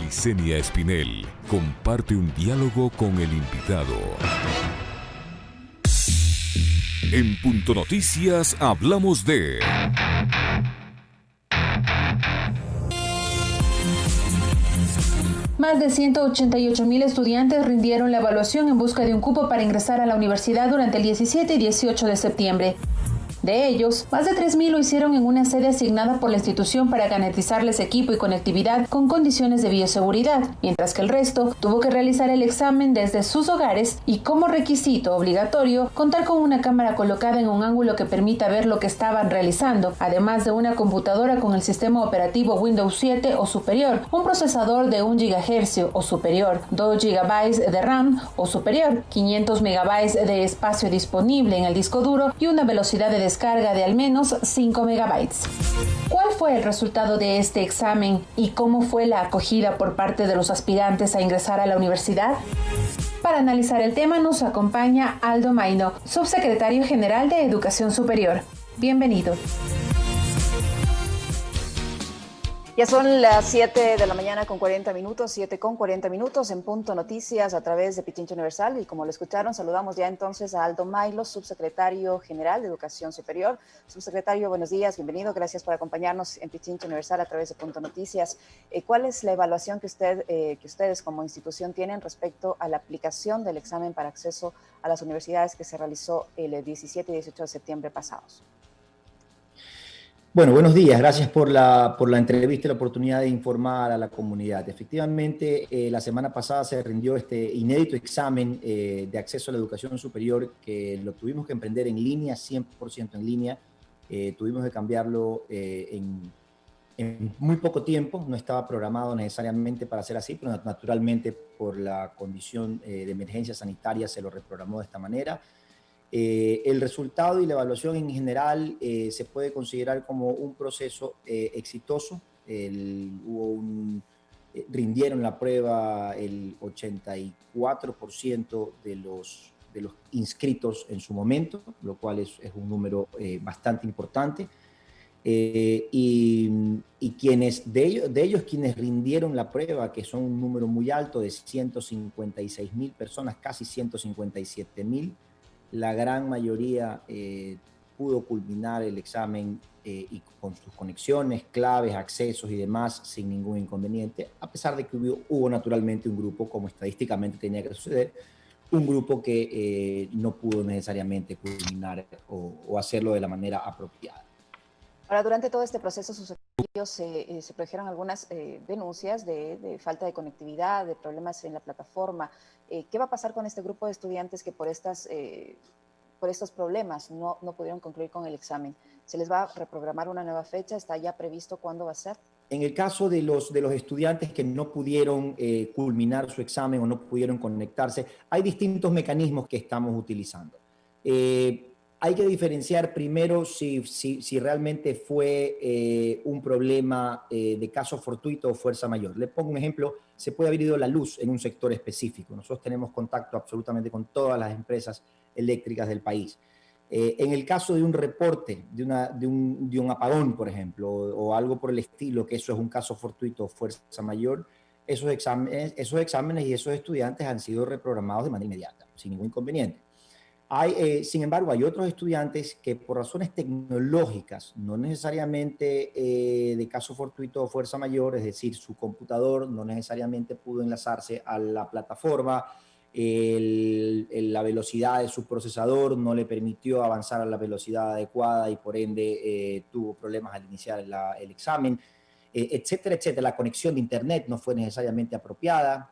Yesenia Espinel comparte un diálogo con el invitado. En Punto Noticias hablamos de... Más de 188,000 estudiantes rindieron la evaluación en busca de un cupo para ingresar a la universidad durante el 17 y 18 de septiembre. De ellos, más de 3,000 lo hicieron en una sede asignada por la institución para garantizarles equipo y conectividad con condiciones de bioseguridad, mientras que el resto tuvo que realizar el examen desde sus hogares y como requisito obligatorio contar con una cámara colocada en un ángulo que permita ver lo que estaban realizando, además de una computadora con el sistema operativo Windows 7 o superior, un procesador de 1 GHz o superior, 2 GB de RAM o superior, 500 MB de espacio disponible en el disco duro y una velocidad de descarga de al menos 5 megabytes. ¿Cuál fue el resultado de este examen y cómo fue la acogida por parte de los aspirantes a ingresar a la universidad? Para analizar el tema nos acompaña Aldo Maino, subsecretario general de Educación Superior. Bienvenido. Ya son las 7 de la mañana con 40 minutos, 7 con 40 minutos en Punto Noticias a través de Pichincha Universal. Y como lo escucharon, saludamos ya entonces a Aldo Mailo, subsecretario general de Educación Superior. Subsecretario, buenos días, bienvenido. Gracias por acompañarnos en Pichincha Universal a través de Punto Noticias. ¿Cuál es la evaluación que ustedes como institución tienen respecto a la aplicación del examen para acceso a las universidades que se realizó el 17 y 18 de septiembre pasados? Bueno, buenos días. Gracias por la entrevista y la oportunidad de informar a la comunidad. Efectivamente, la semana pasada se rindió este inédito examen de acceso a la educación superior que lo tuvimos que emprender en línea, 100% en línea. Tuvimos que cambiarlo en muy poco tiempo. No estaba programado necesariamente para ser así, pero naturalmente por la condición de emergencia sanitaria se lo reprogramó de esta manera. El resultado y la evaluación en general se puede considerar como un proceso exitoso. Rindieron la prueba el 84% de los inscritos en su momento, lo cual es un número bastante importante. Y quienes de ellos quienes rindieron la prueba, que son un número muy alto de 156,000 personas, casi 157,000, la gran mayoría pudo culminar el examen y con sus conexiones, claves, accesos y demás sin ningún inconveniente, a pesar de que hubo naturalmente un grupo, como estadísticamente tenía que suceder, un grupo que no pudo necesariamente culminar o hacerlo de la manera apropiada. Ahora, durante todo este proceso, sus equipos se produjeron algunas denuncias de falta de conectividad, de problemas en la plataforma. ¿Qué va a pasar con este grupo de estudiantes que por estos problemas no pudieron concluir con el examen? ¿Se les va a reprogramar una nueva fecha? ¿Está ya previsto cuándo va a ser? En el caso de los estudiantes que no pudieron culminar su examen o no pudieron conectarse, hay distintos mecanismos que estamos utilizando. Hay que diferenciar primero si realmente fue un problema de caso fortuito o fuerza mayor. Le pongo un ejemplo, se puede haber ido la luz en un sector específico. Nosotros tenemos contacto absolutamente con todas las empresas eléctricas del país. En el caso de un reporte, de un apagón, por ejemplo, o algo por el estilo, que eso es un caso fortuito o fuerza mayor, esos exámenes y esos estudiantes han sido reprogramados de manera inmediata, sin ningún inconveniente. Sin embargo, hay otros estudiantes que por razones tecnológicas, no necesariamente de caso fortuito o fuerza mayor, es decir, su computador no necesariamente pudo enlazarse a la plataforma, la velocidad de su procesador no le permitió avanzar a la velocidad adecuada y por ende tuvo problemas al iniciar el examen, etcétera, etcétera. La conexión de internet no fue necesariamente apropiada.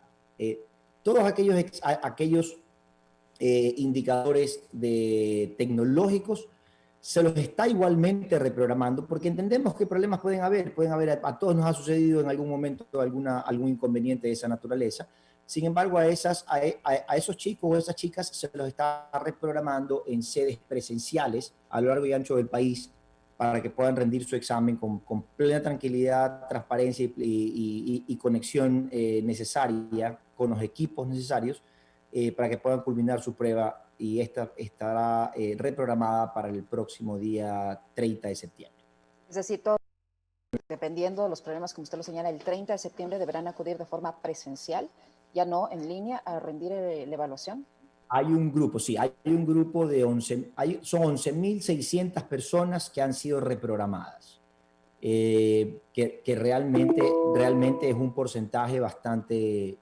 Todos aquellos indicadores tecnológicos se los está igualmente reprogramando porque entendemos que problemas pueden haber, a todos nos ha sucedido en algún momento algún inconveniente de esa naturaleza. Sin embargo, a esos chicos o esas chicas se los está reprogramando en sedes presenciales a lo largo y ancho del país para que puedan rendir su examen con plena tranquilidad, transparencia y conexión necesaria con los equipos necesarios para que puedan culminar su prueba, y esta estará reprogramada para el próximo día 30 de septiembre. Es decir, todo dependiendo de los problemas, como usted lo señala, el 30 de septiembre deberán acudir de forma presencial, ya no en línea, a rendir la evaluación? Hay un grupo, sí, hay un grupo de 11, son 11.600 personas que han sido reprogramadas, que realmente es un porcentaje bastante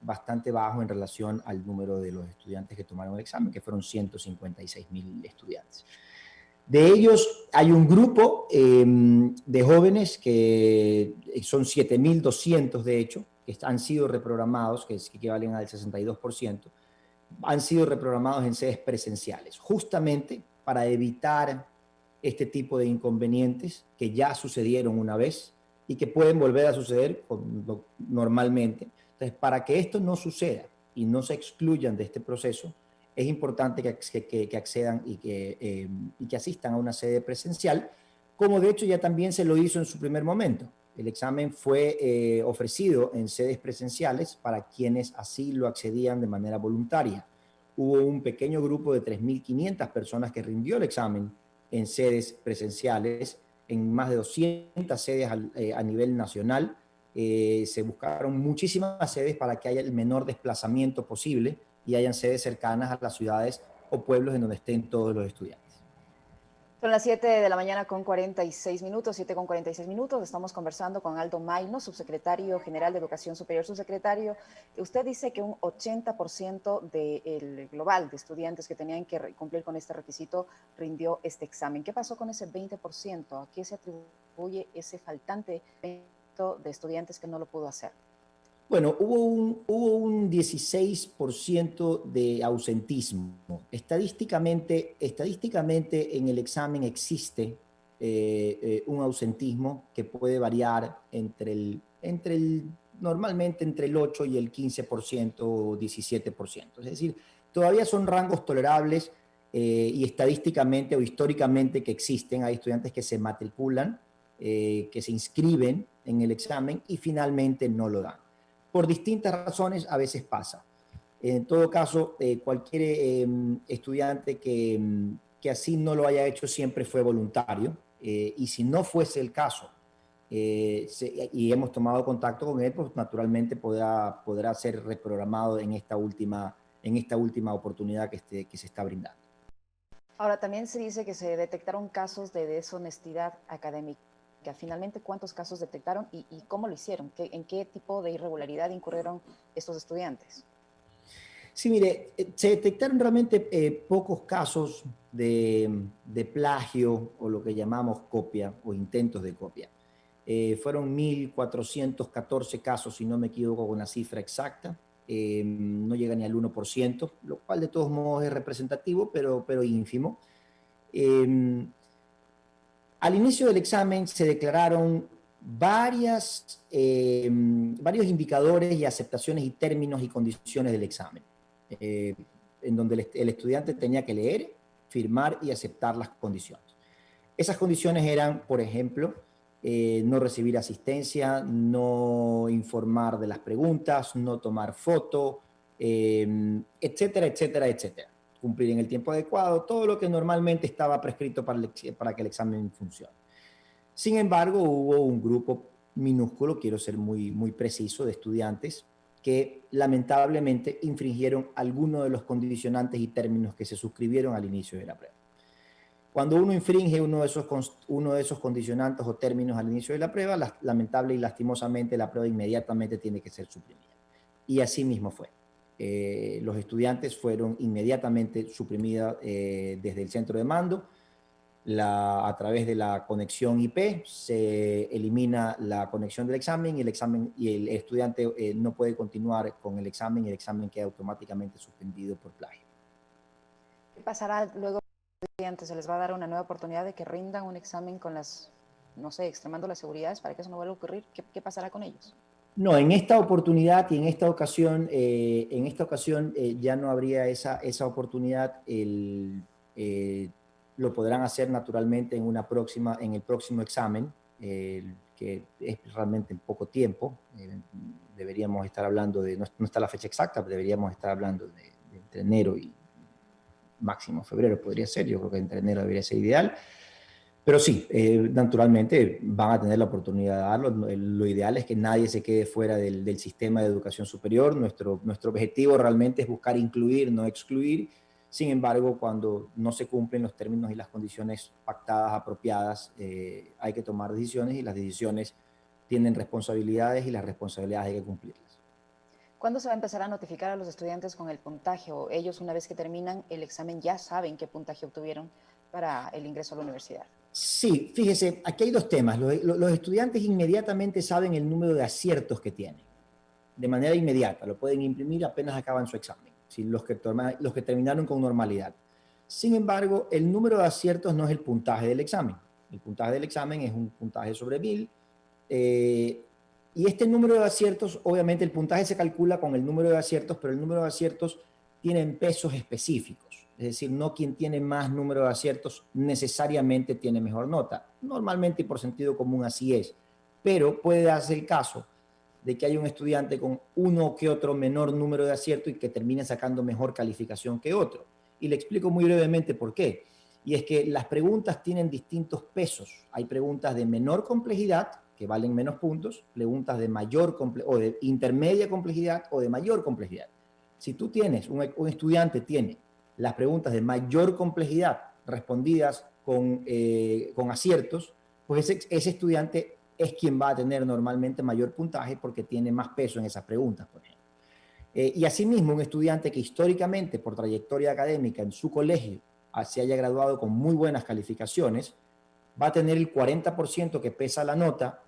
bajo en relación al número de los estudiantes que tomaron el examen, que fueron 156.000 estudiantes. De ellos hay un grupo de jóvenes que son 7.200 de hecho, que han sido reprogramados, que equivalen al 62%, han sido reprogramados en sedes presenciales, justamente para evitar este tipo de inconvenientes que ya sucedieron una vez y que pueden volver a suceder normalmente. Entonces, para que esto no suceda y no se excluyan de este proceso, es importante que accedan y que asistan a una sede presencial, como de hecho ya también se lo hizo en su primer momento. El examen fue ofrecido en sedes presenciales para quienes así lo accedían de manera voluntaria. Hubo un pequeño grupo de 3.500 personas que rindió el examen en sedes presenciales, en más de 200 sedes a nivel nacional. Se buscaron muchísimas sedes para que haya el menor desplazamiento posible y hayan sedes cercanas a las ciudades o pueblos en donde estén todos los estudiantes. Son las 7 de la mañana con 46 minutos, 7 con 46 minutos. Estamos conversando con Aldo Mayno, subsecretario general de Educación Superior. Subsecretario, usted dice que un 80% del global de estudiantes que tenían que cumplir con este requisito rindió este examen. ¿Qué pasó con ese 20%? ¿A qué se atribuye ese faltante de estudiantes que no lo pudo hacer? Bueno, hubo un 16% de ausentismo. Estadísticamente en el examen existe un ausentismo que puede variar normalmente entre el 8 y el 15% o 17%. Es decir, todavía son rangos tolerables y estadísticamente o históricamente que existen. Hay estudiantes que se matriculan, que se inscriben en el examen y finalmente no lo dan. Por distintas razones a veces pasa. En todo caso, cualquier estudiante que así no lo haya hecho siempre fue voluntario, y si no fuese el caso y hemos tomado contacto con él, pues naturalmente podrá ser reprogramado en esta última oportunidad que se está brindando. Ahora, también se dice que se detectaron casos de deshonestidad académica. Finalmente, ¿cuántos casos detectaron y cómo lo hicieron? ¿En qué tipo de irregularidad incurrieron estos estudiantes? Sí, mire, se detectaron realmente pocos casos de plagio o lo que llamamos copia o intentos de copia. Fueron 1.414 casos, si no me equivoco con la cifra exacta. No llega ni al 1%, lo cual de todos modos es representativo, pero ínfimo. Al inicio del examen se declararon varios indicadores y aceptaciones y términos y condiciones del examen, en donde el estudiante tenía que leer, firmar y aceptar las condiciones. Esas condiciones eran, por ejemplo, no recibir asistencia, no informar de las preguntas, no tomar foto, etcétera, etcétera, etcétera. Cumplir en el tiempo adecuado, todo lo que normalmente estaba prescrito para que el examen funcione. Sin embargo, hubo un grupo minúsculo, quiero ser muy preciso, de estudiantes que lamentablemente infringieron algunos de los condicionantes y términos que se suscribieron al inicio de la prueba. Cuando uno infringe uno de esos condicionantes o términos al inicio de la prueba, lamentable y lastimosamente la prueba inmediatamente tiene que ser suprimida. Y así mismo fue. Los estudiantes fueron inmediatamente suprimidos desde el centro de mando. A través de la conexión IP se elimina la conexión del examen y el estudiante no puede continuar con el examen y el examen queda automáticamente suspendido por plagio. ¿Qué pasará luego? ¿Se les va a dar una nueva oportunidad de que rindan un examen con extremando las seguridades para que eso no vuelva a ocurrir? ¿Qué pasará con ellos? No, en esta oportunidad y en esta ocasión ya no habría esa oportunidad. Lo podrán hacer naturalmente en el próximo examen, que es realmente en poco tiempo. Deberíamos estar hablando no está la fecha exacta, pero deberíamos estar hablando de entre enero y máximo febrero podría ser. Yo creo que entre enero debería ser ideal. Pero sí, naturalmente van a tener la oportunidad de darlo. Lo ideal es que nadie se quede fuera del sistema de educación superior. Nuestro objetivo realmente es buscar incluir, no excluir. Sin embargo, cuando no se cumplen los términos y las condiciones pactadas, apropiadas, hay que tomar decisiones y las decisiones tienen responsabilidades y las responsabilidades hay que cumplirlas. ¿Cuándo se va a empezar a notificar a los estudiantes con el puntaje? ¿O ellos, una vez que terminan el examen, ya saben qué puntaje obtuvieron para el ingreso a la universidad? Sí, fíjese, aquí hay dos temas. Los estudiantes inmediatamente saben el número de aciertos que tienen, de manera inmediata, lo pueden imprimir apenas acaban su examen, ¿sí? Los que terminaron con normalidad. Sin embargo, el número de aciertos no es el puntaje del examen. El puntaje del examen es un puntaje sobre 1000, y este número de aciertos, obviamente el puntaje se calcula con el número de aciertos, pero el número de aciertos tiene pesos específicos. Es decir, no quien tiene más número de aciertos necesariamente tiene mejor nota. Normalmente y por sentido común así es. Pero puede darse el caso de que hay un estudiante con uno que otro menor número de aciertos y que termine sacando mejor calificación que otro. Y le explico muy brevemente por qué. Y es que las preguntas tienen distintos pesos. Hay preguntas de menor complejidad, que valen menos puntos, preguntas de mayor o de intermedia complejidad o de mayor complejidad. Si tú tienes, un estudiante tiene las preguntas de mayor complejidad respondidas con aciertos, pues ese estudiante es quien va a tener normalmente mayor puntaje porque tiene más peso en esas preguntas, por ejemplo. Y asimismo, un estudiante que históricamente, por trayectoria académica en su colegio, se haya graduado con muy buenas calificaciones, va a tener el 40% que pesa la nota,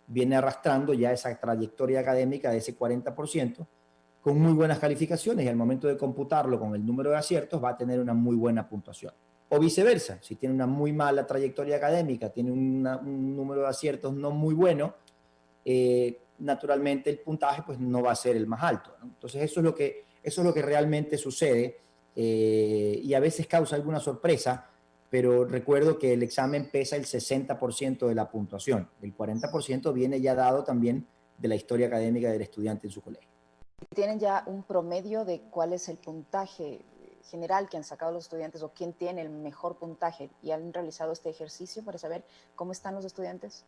viene arrastrando ya esa trayectoria académica de ese 40%, con muy buenas calificaciones y al momento de computarlo con el número de aciertos va a tener una muy buena puntuación. O viceversa, si tiene una muy mala trayectoria académica, tiene un número de aciertos no muy bueno, naturalmente el puntaje pues no va a ser el más alto, ¿no? Entonces eso es lo que realmente sucede, y a veces causa alguna sorpresa, pero recuerdo que el examen pesa el 60% de la puntuación. El 40% viene ya dado también de la historia académica del estudiante en su colegio. ¿Tienen ya un promedio de cuál es el puntaje general que han sacado los estudiantes o quién tiene el mejor puntaje? ¿Y han realizado este ejercicio para saber cómo están los estudiantes?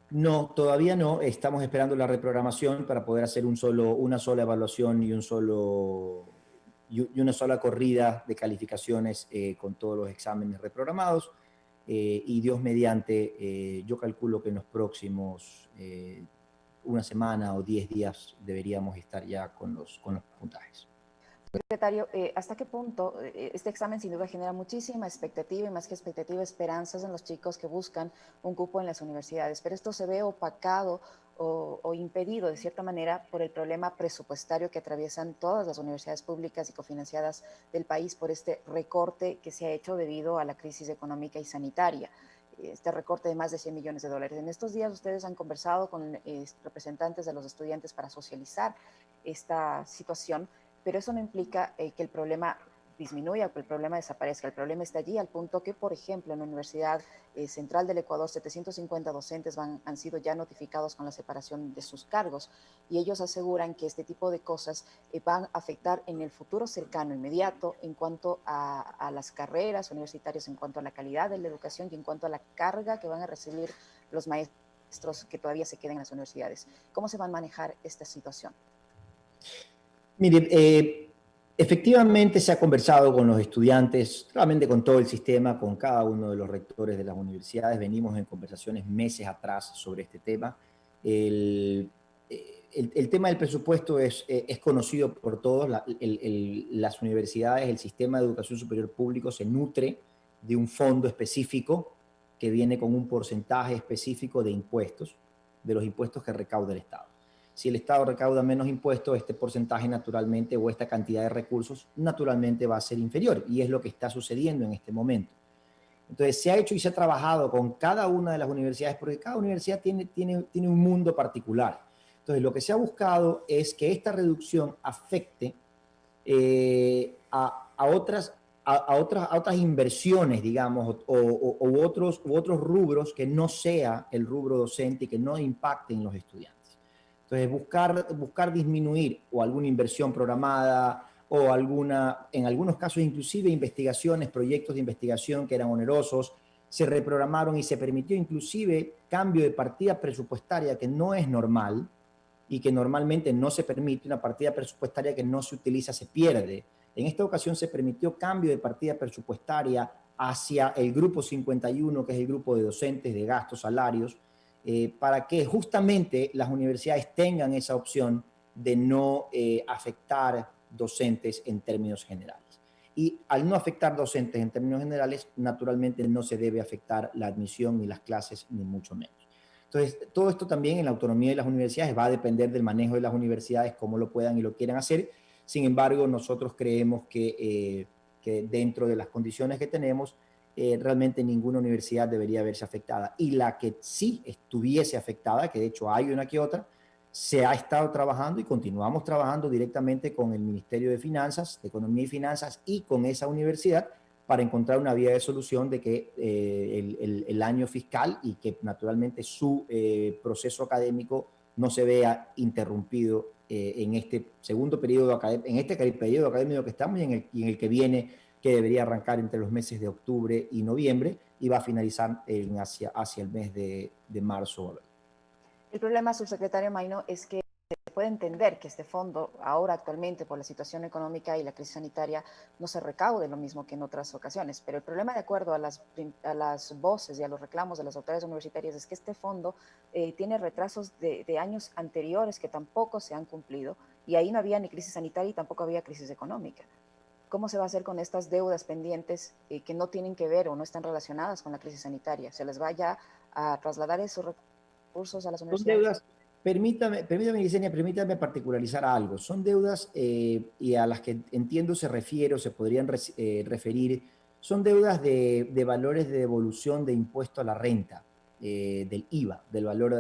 No, todavía no. Estamos esperando la reprogramación para poder hacer una sola evaluación y una sola corrida de calificaciones con todos los exámenes reprogramados. Y Dios mediante, yo calculo que en los próximos una semana o 10 días deberíamos estar ya con los puntajes. Secretario, ¿hasta qué punto este examen sin duda genera muchísima expectativa y más que expectativa, esperanzas en los chicos que buscan un cupo en las universidades? Pero esto se ve opacado o impedido de cierta manera por el problema presupuestario que atraviesan todas las universidades públicas y cofinanciadas del país por este recorte que se ha hecho debido a la crisis económica y sanitaria. Este recorte de más de $100 millones. En estos días ustedes han conversado con representantes de los estudiantes para socializar esta situación, pero eso no implica que el problema disminuya o que el problema desaparezca. El problema está allí al punto que, por ejemplo, en la Universidad Central del Ecuador, 750 docentes han sido ya notificados con la separación de sus cargos y ellos aseguran que este tipo de cosas van a afectar en el futuro cercano, inmediato, en cuanto a las carreras universitarias, en cuanto a la calidad de la educación y en cuanto a la carga que van a recibir los maestros que todavía se queden en las universidades. ¿Cómo se va a manejar esta situación? Mire, efectivamente se ha conversado con los estudiantes, realmente con todo el sistema, con cada uno de los rectores de las universidades. Venimos en conversaciones meses atrás sobre este tema. El tema del presupuesto es conocido por todos. Las universidades, el sistema de educación superior público se nutre de un fondo específico que viene con un porcentaje específico de impuestos, de los impuestos que recauda el Estado. Si el Estado recauda menos impuestos, este porcentaje naturalmente o esta cantidad de recursos naturalmente va a ser inferior y es lo que está sucediendo en este momento. Entonces se ha hecho y se ha trabajado con cada una de las universidades porque cada universidad tiene un mundo particular. Entonces lo que se ha buscado es que esta reducción afecte a otras inversiones, digamos, u otros rubros que no sea el rubro docente y que no impacten los estudiantes. Entonces, buscar disminuir o alguna inversión programada o en algunos casos inclusive investigaciones, proyectos de investigación que eran onerosos, se reprogramaron y se permitió inclusive cambio de partida presupuestaria que no es normal y que normalmente no se permite. Una partida presupuestaria que no se utiliza se pierde. En esta ocasión se permitió cambio de partida presupuestaria hacia el grupo 51, que es el grupo de docentes de gastos, salarios, para que justamente las universidades tengan esa opción de no afectar docentes en términos generales. Y al no afectar docentes en términos generales, naturalmente no se debe afectar la admisión ni las clases, ni mucho menos. Entonces, todo esto también en la autonomía de las universidades va a depender del manejo de las universidades, cómo lo puedan y lo quieran hacer. Sin embargo, nosotros creemos que dentro de las condiciones que tenemos, realmente ninguna universidad debería verse afectada. Y la que sí estuviese afectada, que de hecho hay una que otra, se ha estado trabajando y continuamos trabajando directamente con el Ministerio de Finanzas, de Economía y Finanzas y con esa universidad para encontrar una vía de solución de que el año fiscal y que naturalmente su proceso académico no se vea interrumpido en este segundo periodo académico, en este periodo académico que estamos y en el que viene, que debería arrancar entre los meses de octubre y noviembre y va a finalizar hacia el mes de marzo. El problema, subsecretario Maino, es que se puede entender que este fondo, ahora actualmente por la situación económica y la crisis sanitaria, no se recaude lo mismo que en otras ocasiones. Pero el problema, de acuerdo a las voces y a los reclamos de las autoridades universitarias, es que este fondo tiene retrasos de años anteriores que tampoco se han cumplido, y ahí no había ni crisis sanitaria y tampoco había crisis económica. ¿Cómo se va a hacer con estas deudas pendientes que no tienen que ver o no están relacionadas con la crisis sanitaria? ¿Se les va ya a trasladar esos recursos a las Son universidades? deudas, permítame, Yesenia, permítame particularizar algo. Son deudas y a las que entiendo se refiere o se podrían referir, son deudas de valores de devolución de impuesto a la renta, del IVA, del valor,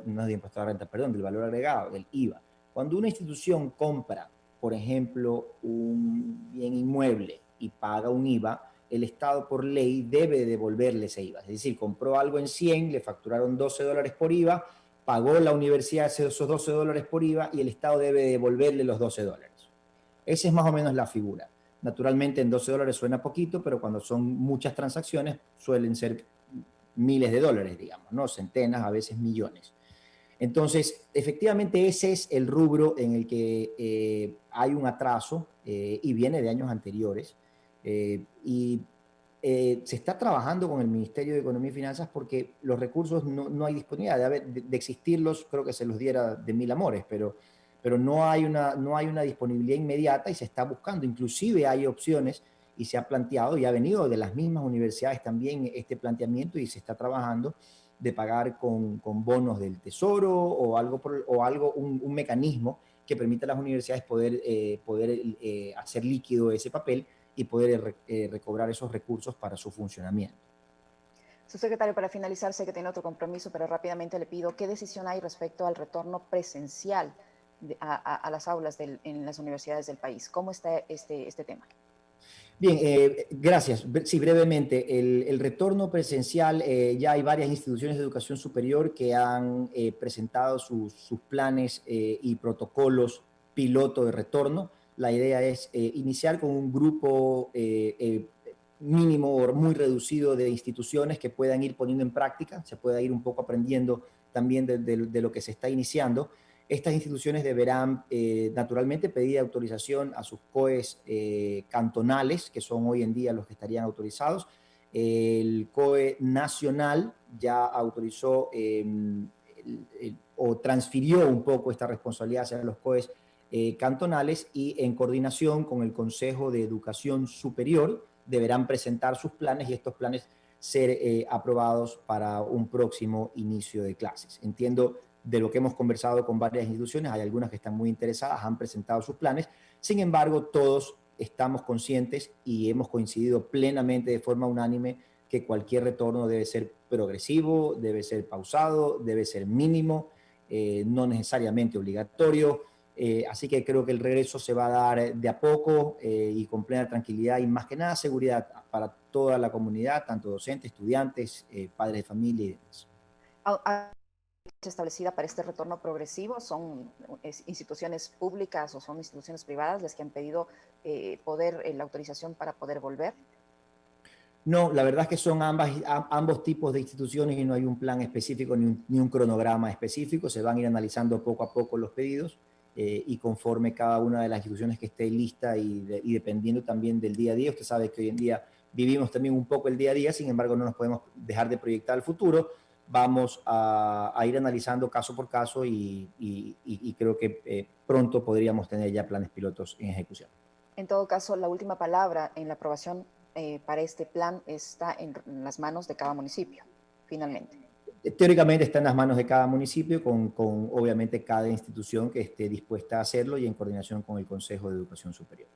no de impuesto a la renta, perdón, del valor agregado, del IVA. Cuando una institución compra, por ejemplo, un bien inmueble y paga un IVA, el Estado por ley debe devolverle ese IVA. Es decir, compró algo en 100, le facturaron $12 por IVA, pagó la universidad esos $12 por IVA y el Estado debe devolverle los $12. Esa es más o menos la figura. Naturalmente en $12 suena poquito, pero cuando son muchas transacciones suelen ser miles de dólares, digamos, ¿no? Centenas, a veces millones. Entonces, efectivamente ese es el rubro en el que hay un atraso y viene de años anteriores. Se está trabajando con el Ministerio de Economía y Finanzas porque los recursos no hay disponibilidad. De existirlos, creo que se los diera de mil amores, pero no hay una disponibilidad inmediata y se está buscando. Inclusive hay opciones y se ha planteado y ha venido de las mismas universidades también este planteamiento y se está trabajando de pagar con bonos del Tesoro o un mecanismo que permita a las universidades poder hacer líquido ese papel y poder recobrar esos recursos para su funcionamiento. Subsecretario, para finalizar, sé que tiene otro compromiso, pero rápidamente le pido, ¿qué decisión hay respecto al retorno presencial a las aulas en las universidades del país? ¿Cómo está este tema? Bien, gracias. Sí, brevemente, el retorno presencial, ya hay varias instituciones de educación superior que han presentado sus planes y protocolos piloto de retorno. La idea es iniciar con un grupo mínimo o muy reducido de instituciones que puedan ir poniendo en práctica, se pueda ir un poco aprendiendo también de lo que se está iniciando. Estas instituciones deberán naturalmente pedir autorización a sus COEs cantonales, que son hoy en día los que estarían autorizados. El COE nacional ya autorizó o transfirió un poco esta responsabilidad hacia los COEs cantonales y en coordinación con el Consejo de Educación Superior deberán presentar sus planes y estos planes ser aprobados para un próximo inicio de clases. Entiendo de lo que hemos conversado con varias instituciones, hay algunas que están muy interesadas, han presentado sus planes, sin embargo, todos estamos conscientes y hemos coincidido plenamente de forma unánime que cualquier retorno debe ser progresivo, debe ser pausado, debe ser mínimo, no necesariamente obligatorio, así que creo que el regreso se va a dar de a poco y con plena tranquilidad y más que nada seguridad para toda la comunidad, tanto docentes, estudiantes, padres de familia y demás. Establecida para este retorno progresivo? ¿Son instituciones públicas o son instituciones privadas las que han pedido la autorización para poder volver? No, la verdad es que son ambos tipos de instituciones y no hay un plan específico ni un cronograma específico. Se van a ir analizando poco a poco los pedidos y conforme cada una de las instituciones que esté lista y dependiendo también del día a día. Usted sabe que hoy en día vivimos también un poco el día a día, sin embargo no nos podemos dejar de proyectar al futuro. Vamos a ir analizando caso por caso y creo que pronto podríamos tener ya planes pilotos en ejecución. En todo caso, la última palabra en la aprobación para este plan está en las manos de cada municipio, finalmente. Teóricamente está en las manos de cada municipio, con obviamente cada institución que esté dispuesta a hacerlo y en coordinación con el Consejo de Educación Superior.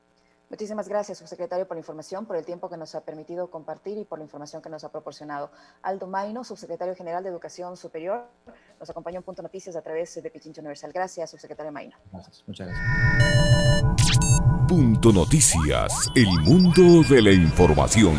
Muchísimas gracias, subsecretario, por la información, por el tiempo que nos ha permitido compartir y por la información que nos ha proporcionado. Aldo Mayno, subsecretario general de Educación Superior, nos acompañó en Punto Noticias a través de Pichincha Universal. Gracias, subsecretario Mayno. Gracias, muchas gracias. Punto Noticias, el mundo de la información.